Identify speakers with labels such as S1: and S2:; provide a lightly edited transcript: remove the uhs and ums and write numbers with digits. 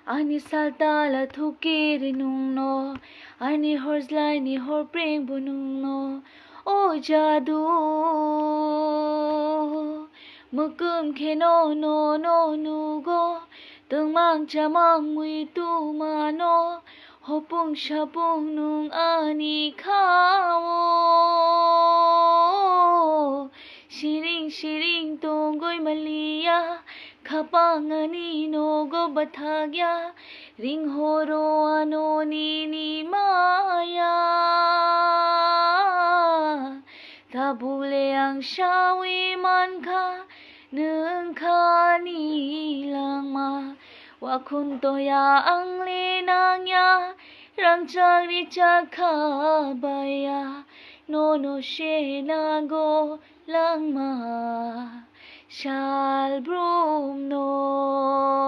S1: Ani saltala thukiri nung no, ani horslai ni hor preng bunung no. O jadu, mukum ke no no no nu go, tung mang chamang mui tu ma no, hopung shapung nung ani kao. Shiring shiring tonggoy malia, kapang ani no go bathagya, ring horo ano ni maya. Tabule ang shawi man ka, nung ka nilang ma, wakun toya ang linangya, rang chag ni chakabaya, no she nago lang ma, shal brum no.